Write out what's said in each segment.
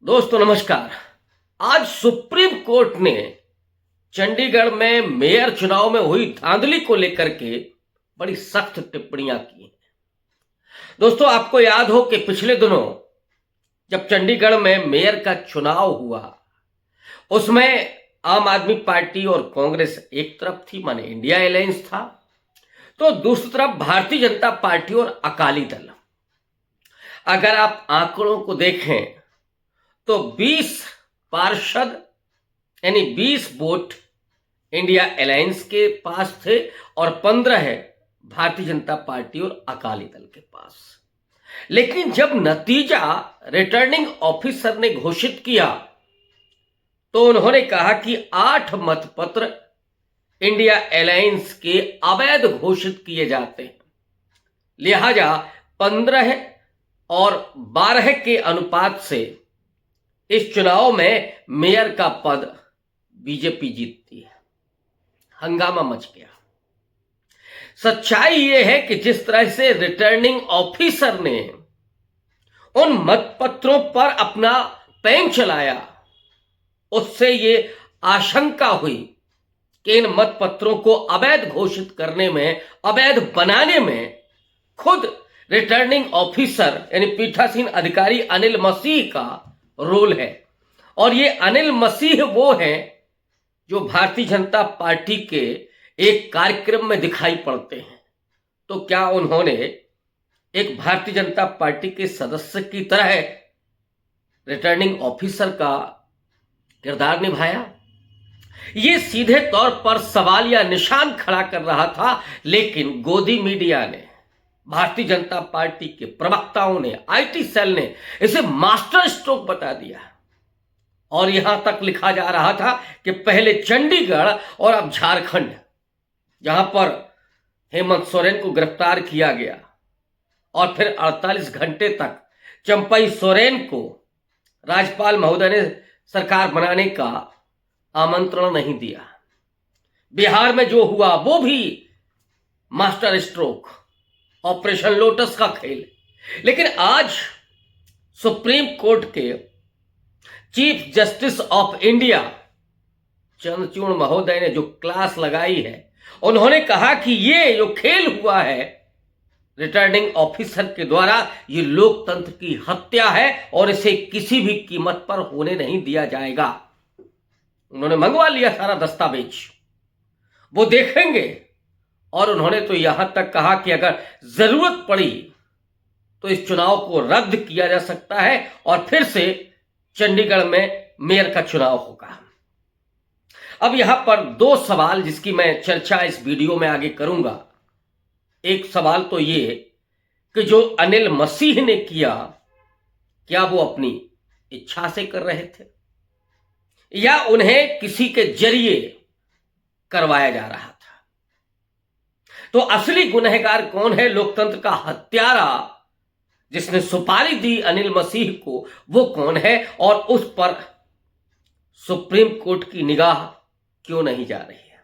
दोस्तों नमस्कार। आज सुप्रीम कोर्ट ने चंडीगढ़ में मेयर चुनाव में हुई धांधली को लेकर के बड़ी सख्त टिप्पणियां की हैं। दोस्तों आपको याद हो कि पिछले दिनों जब चंडीगढ़ में मेयर का चुनाव हुआ उसमें आम आदमी पार्टी और कांग्रेस एक तरफ थी, माने इंडिया अलायंस था, तो दूसरी तरफ भारतीय जनता पार्टी और अकाली दल। अगर आप आंकड़ों को देखें तो 20 पार्षद यानी 20 वोट इंडिया अलायंस के पास थे और 15 है भारतीय जनता पार्टी और अकाली दल के पास। लेकिन जब नतीजा रिटर्निंग ऑफिसर ने घोषित किया तो उन्होंने कहा कि 8 मतपत्र इंडिया अलायंस के अवैध घोषित किए जाते हैं, लिहाजा 15 और 12 के अनुपात से इस चुनाव में मेयर का पद बीजेपी जीतती है। हंगामा मच गया। सच्चाई यह है कि जिस तरह से रिटर्निंग ऑफिसर ने उन मतपत्रों पर अपना पेन चलाया, उससे ये आशंका हुई कि इन मतपत्रों को अवैध घोषित करने में, अवैध बनाने में खुद रिटर्निंग ऑफिसर यानी पीठासीन अधिकारी अनिल मसीह का रोल है। और ये अनिल मसीह वो हैं जो भारतीय जनता पार्टी के एक कार्यक्रम में दिखाई पड़ते हैं। तो क्या उन्होंने एक भारतीय जनता पार्टी के सदस्य की तरह रिटर्निंग ऑफिसर का किरदार निभाया? ये सीधे तौर पर सवाल या निशान खड़ा कर रहा था, लेकिन गोदी मीडिया ने, भारतीय जनता पार्टी के प्रवक्ताओं ने, आईटी सेल ने इसे मास्टर स्ट्रोक बता दिया। और यहां तक लिखा जा रहा था कि पहले चंडीगढ़ और अब झारखंड, जहां पर हेमंत सोरेन को गिरफ्तार किया गया और फिर 48 घंटे तक चंपई सोरेन को राज्यपाल महोदय ने सरकार बनाने का आमंत्रण नहीं दिया। बिहार में जो हुआ वो भी मास्टर स्ट्रोक, ऑपरेशन लोटस का खेल। लेकिन आज सुप्रीम कोर्ट के chief justice of India Chandrachud महोदय ने जो क्लास लगाई है, उन्होंने कहा कि ये जो खेल हुआ है रिटर्निंग ऑफिसर के द्वारा, ये लोकतंत्र की हत्या है और इसे किसी भी कीमत पर होने नहीं दिया जाएगा। उन्होंने मंगवा लिया सारा दस्तावेज, वो देखेंगे। और उन्होंने तो यहां तक कहा कि अगर जरूरत पड़ी तो इस चुनाव को रद्द किया जा सकता है और फिर से चंडीगढ़ में मेयर का चुनाव होगा। अब यहां पर दो सवाल जिसकी मैं चर्चा इस वीडियो में आगे करूंगा। एक सवाल तो ये कि जो अनिल मसीह ने किया, क्या वो अपनी इच्छा से कर रहे थे या उन्हें किसी के जरिए करवाया जा रहा था? तो असली गुनहगार कौन है? लोकतंत्र का हत्यारा जिसने सुपारी दी अनिल मसीह को, वो कौन है? और उस पर सुप्रीम कोर्ट की निगाह क्यों नहीं जा रही है?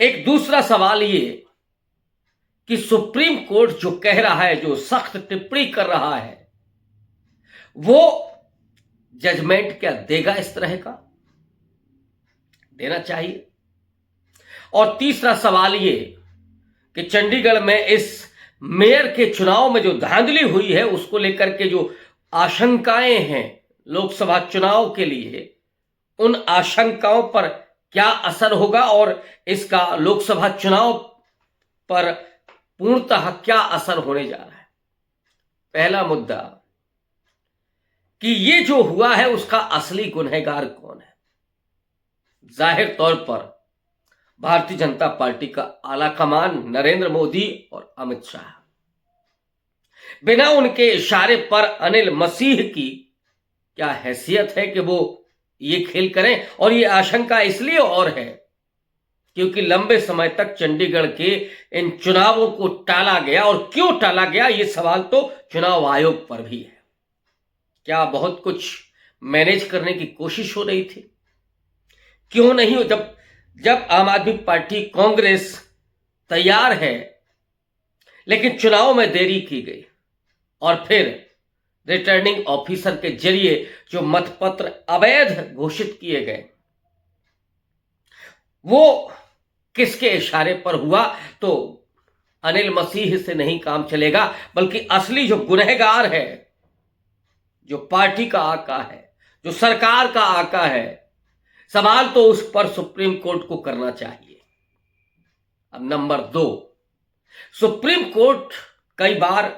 एक दूसरा सवाल ये कि सुप्रीम कोर्ट जो कह रहा है, जो सख्त टिप्पणी कर रहा है, वो जजमेंट क्या देगा? इस तरह का देना चाहिए। और तीसरा सवाल ये कि चंडीगढ़ में इस मेयर के चुनाव में जो धांधली हुई है, उसको लेकर के जो आशंकाएं हैं लोकसभा चुनाव के लिए, उन आशंकाओं पर क्या असर होगा और इसका लोकसभा चुनाव पर पूर्णतः क्या असर होने जा रहा है? पहला मुद्दा कि ये जो हुआ है उसका असली गुनहगार कौन है? जाहिर तौर पर भारतीय जनता पार्टी का आला कमान नरेंद्र मोदी और अमित शाह। बिना उनके इशारे पर अनिल मसीह की क्या हैसियत है कि वो ये खेल करें? और ये आशंका इसलिए और है क्योंकि लंबे समय तक चंडीगढ़ के इन चुनावों को टाला गया। और क्यों टाला गया, ये सवाल तो चुनाव आयोग पर भी है। क्या बहुत कुछ मैनेज करने की कोशिश हो रही थी? क्यों नहीं? जब आम आदमी पार्टी, कांग्रेस तैयार है, लेकिन चुनाव में देरी की गई और फिर रिटर्निंग ऑफिसर के जरिए जो मतपत्र अवैध घोषित किए गए, वो किसके इशारे पर हुआ? तो अनिल मसीह से नहीं काम चलेगा, बल्कि असली जो गुनहगार है, जो पार्टी का आका है, जो सरकार का आका है, सवाल तो उस पर सुप्रीम कोर्ट को करना चाहिए। अब नंबर 2, सुप्रीम कोर्ट कई बार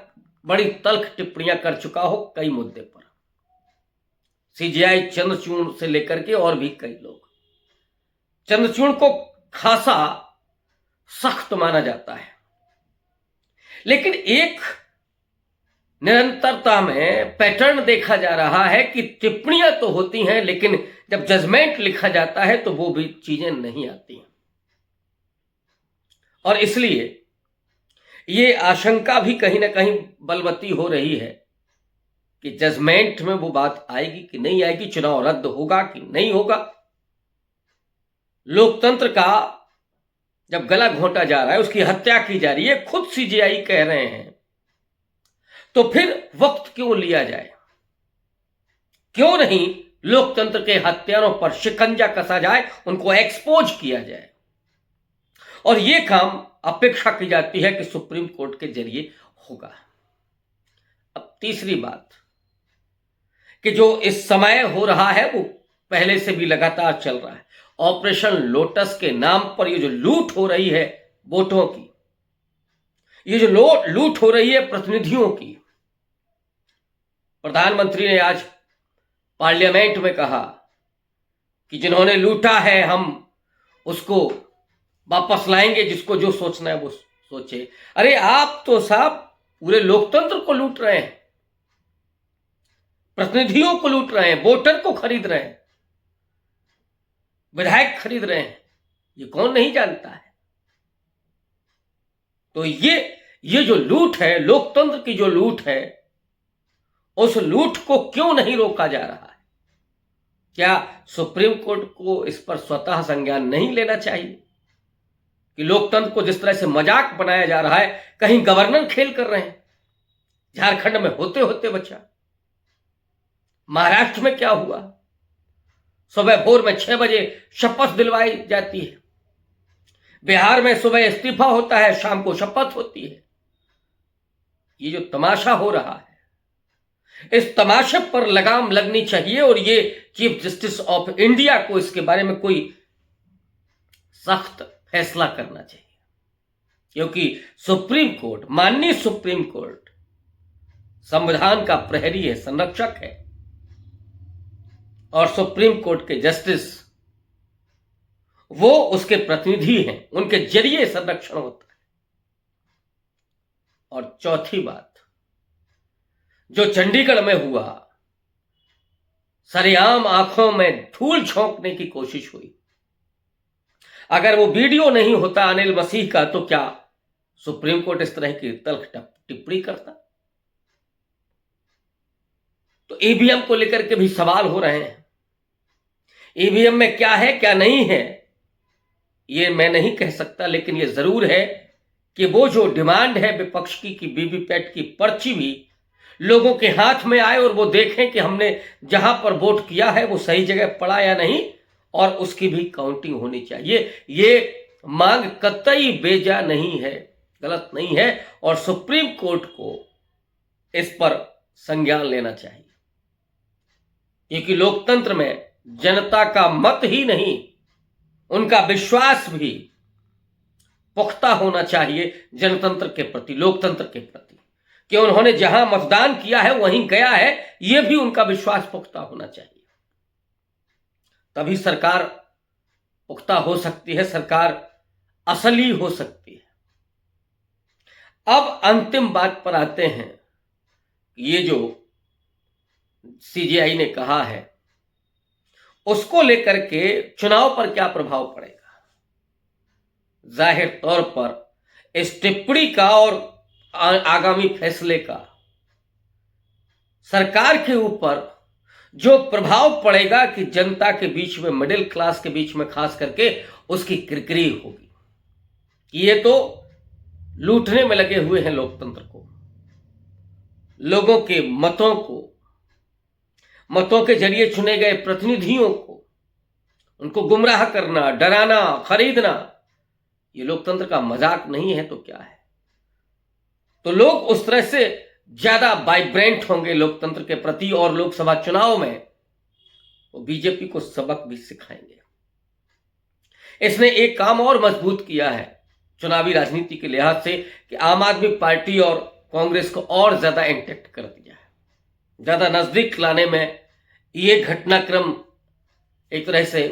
बड़ी तल्ख टिप्पणियां कर चुका हो कई मुद्दे पर। सीजेआई चंद्रचूड़ से लेकर के और भी कई लोग, चंद्रचूड़ को खासा सख्त माना जाता है, लेकिन एक निरंतरता में पैटर्न देखा जा रहा है कि टिप्पणियां तो होती हैं, लेकिन जब जजमेंट लिखा जाता है तो वो भी चीजें नहीं आती हैं। और इसलिए ये आशंका भी कहीं ना कहीं बलवती हो रही है कि जजमेंट में वो बात आएगी कि नहीं आएगी, चुनाव रद्द होगा कि नहीं होगा। लोकतंत्र का जब गला घोंटा जा रहा है, उसकी हत्या की जा रही है, खुद सीजेआई कह रहे हैं, तो फिर वक्त क्यों लिया जाए? क्यों नहीं लोकतंत्र के हत्यारों पर शिकंजा कसा जाए, उनको एक्सपोज किया जाए? और यह काम अपेक्षा की जाती है कि सुप्रीम कोर्ट के जरिए होगा। अब तीसरी बात कि जो इस समय हो रहा है वो पहले से भी लगातार चल रहा है। ऑपरेशन लोटस के नाम पर ये जो लूट हो रही है वोटों की, ये जो लूट हो रही है प्रतिनिधियों की, प्रधानमंत्री ने आज पार्लियामेंट में कहा कि जिन्होंने लूटा है हम उसको वापस लाएंगे, जिसको जो सोचना है वो सोचे। अरे आप तो साहब पूरे लोकतंत्र को लूट रहे हैं, प्रतिनिधियों को लूट रहे हैं, वोटर को खरीद रहे हैं, विधायक खरीद रहे हैं। ये कौन नहीं जानता है? तो ये जो लूट है, लोकतंत्र की जो लूट है, उस लूट को क्यों नहीं रोका जा रहा है? क्या सुप्रीम कोर्ट को इस पर स्वतः संज्ञान नहीं लेना चाहिए कि लोकतंत्र को जिस तरह से मजाक बनाया जा रहा है, कहीं गवर्नर खेल कर रहे हैं? झारखंड में होते होते बचा, महाराष्ट्र में क्या हुआ? सुबह भोर में 6 बजे शपथ दिलवाई जाती है, बिहार में सुबह इस्तीफा होता है, शाम को शपथ होती है। ये जो तमाशा हो रहा है, इस तमाशे पर लगाम लगनी चाहिए और ये चीफ जस्टिस ऑफ इंडिया को इसके बारे में कोई सख्त फैसला करना चाहिए, क्योंकि सुप्रीम कोर्ट, माननीय सुप्रीम कोर्ट संविधान का प्रहरी है, संरक्षक है, और सुप्रीम कोर्ट के जस्टिस वो उसके प्रतिनिधि हैं, उनके जरिए संरक्षण होता है। और चौथी बात, जो चंडीगढ़ में हुआ, सरेआम आंखों में धूल झोंकने की कोशिश हुई। अगर वो वीडियो नहीं होता अनिल मसीह का, तो क्या सुप्रीम कोर्ट इस तरह की तल्ख टिप्पणी करता? तो ईवीएम को लेकर के भी सवाल हो रहे हैं। ईवीएम में क्या है क्या नहीं है ये मैं नहीं कह सकता, लेकिन ये जरूर है कि वो जो डिमांड है विपक्ष की कि वीवीपैट की पर्ची भी लोगों के हाथ में आए और वो देखें कि हमने जहां पर वोट किया है वो सही जगह पड़ा या नहीं, और उसकी भी काउंटिंग होनी चाहिए। ये मांग कतई बेजा नहीं है, गलत नहीं है, और सुप्रीम कोर्ट को इस पर संज्ञान लेना चाहिए, क्योंकि लोकतंत्र में जनता का मत ही नहीं, उनका विश्वास भी पुख्ता होना चाहिए जनतंत्र के प्रति, लोकतंत्र के प्रति, कि उन्होंने जहां मतदान किया है वहीं गया है, यह भी उनका विश्वास पुख्ता होना चाहिए। तभी सरकार पुख्ता हो सकती है, सरकार असली हो सकती है। अब अंतिम बात पर आते हैं, ये जो सीजेआई ने कहा है उसको लेकर के चुनाव पर क्या प्रभाव पड़ेगा? जाहिर तौर पर इस टिप्पणी का और आगामी फैसले का सरकार के ऊपर जो प्रभाव पड़ेगा कि जनता के बीच में, मिडिल क्लास के बीच में खास करके, उसकी किरकिरी होगी कि ये तो लूटने में लगे हुए हैं लोकतंत्र को। लोगों के मतों के जरिए चुने गए प्रतिनिधियों को उनको गुमराह करना, डराना, खरीदना, ये लोकतंत्र का मजाक नहीं है तो क्या है। तो लोग उस तरह से ज्यादा वाइब्रेंट होंगे लोकतंत्र के प्रति और लोकसभा चुनाव में वो बीजेपी को सबक भी सिखाएंगे। इसने एक काम और मजबूत किया है चुनावी राजनीति के लिहाज से कि आम आदमी पार्टी और कांग्रेस को और ज्यादा इंटैक्ट कर दिया है, ज्यादा नजदीक लाने में ये घटनाक्रम एक तरह से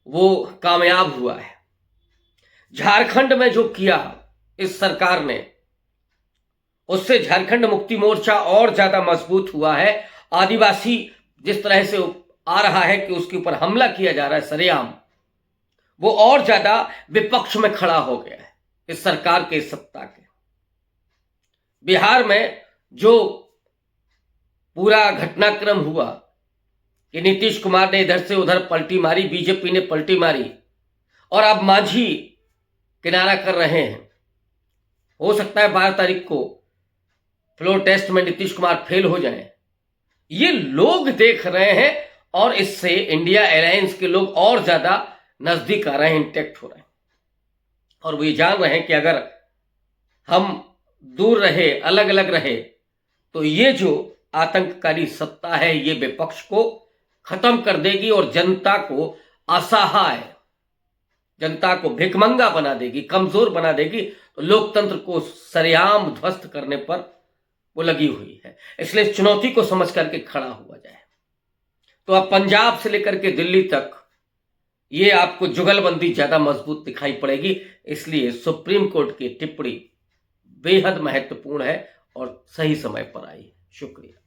वो कामयाब हुआ है। झारखंड में जो किया इस सरकार ने, उससे झारखंड मुक्ति मोर्चा और ज्यादा मजबूत हुआ है। आदिवासी जिस तरह से आ रहा है कि उसके ऊपर हमला किया जा रहा है सरेआम, वो और ज्यादा विपक्ष में खड़ा हो गया है इस सरकार के सत्ता के। बिहार में जो पूरा घटनाक्रम हुआ कि नीतीश कुमार ने इधर से उधर पलटी मारी, बीजेपी ने पलटी मारी और अब मांझी किनारा कर रहे हैं। हो सकता है 12 तारीख को फ्लोर टेस्ट में नीतीश कुमार फेल हो जाए, ये लोग देख रहे हैं और इससे इंडिया अलायंस के लोग और ज्यादा नजदीक आ रहे हैं, इंटैक्ट हो रहे हैं और वो ये जान रहे हैं कि अगर हम दूर रहे, अलग अलग रहे तो ये जो आतंककारी सत्ता है ये विपक्ष को खत्म कर देगी और जनता को असहाय, जनता को भिखमंगा बना देगी, कमजोर बना देगी। तो लोकतंत्र को सरेआम ध्वस्त करने पर वो लगी हुई है। इसलिए इस चुनौती को समझ करके खड़ा हुआ जाए। तो अब पंजाब से लेकर के दिल्ली तक ये आपको जुगलबंदी ज्यादा मजबूत दिखाई पड़ेगी। इसलिए सुप्रीम कोर्ट की टिप्पणी बेहद महत्वपूर्ण है और सही समय पर आई। शुक्रिया।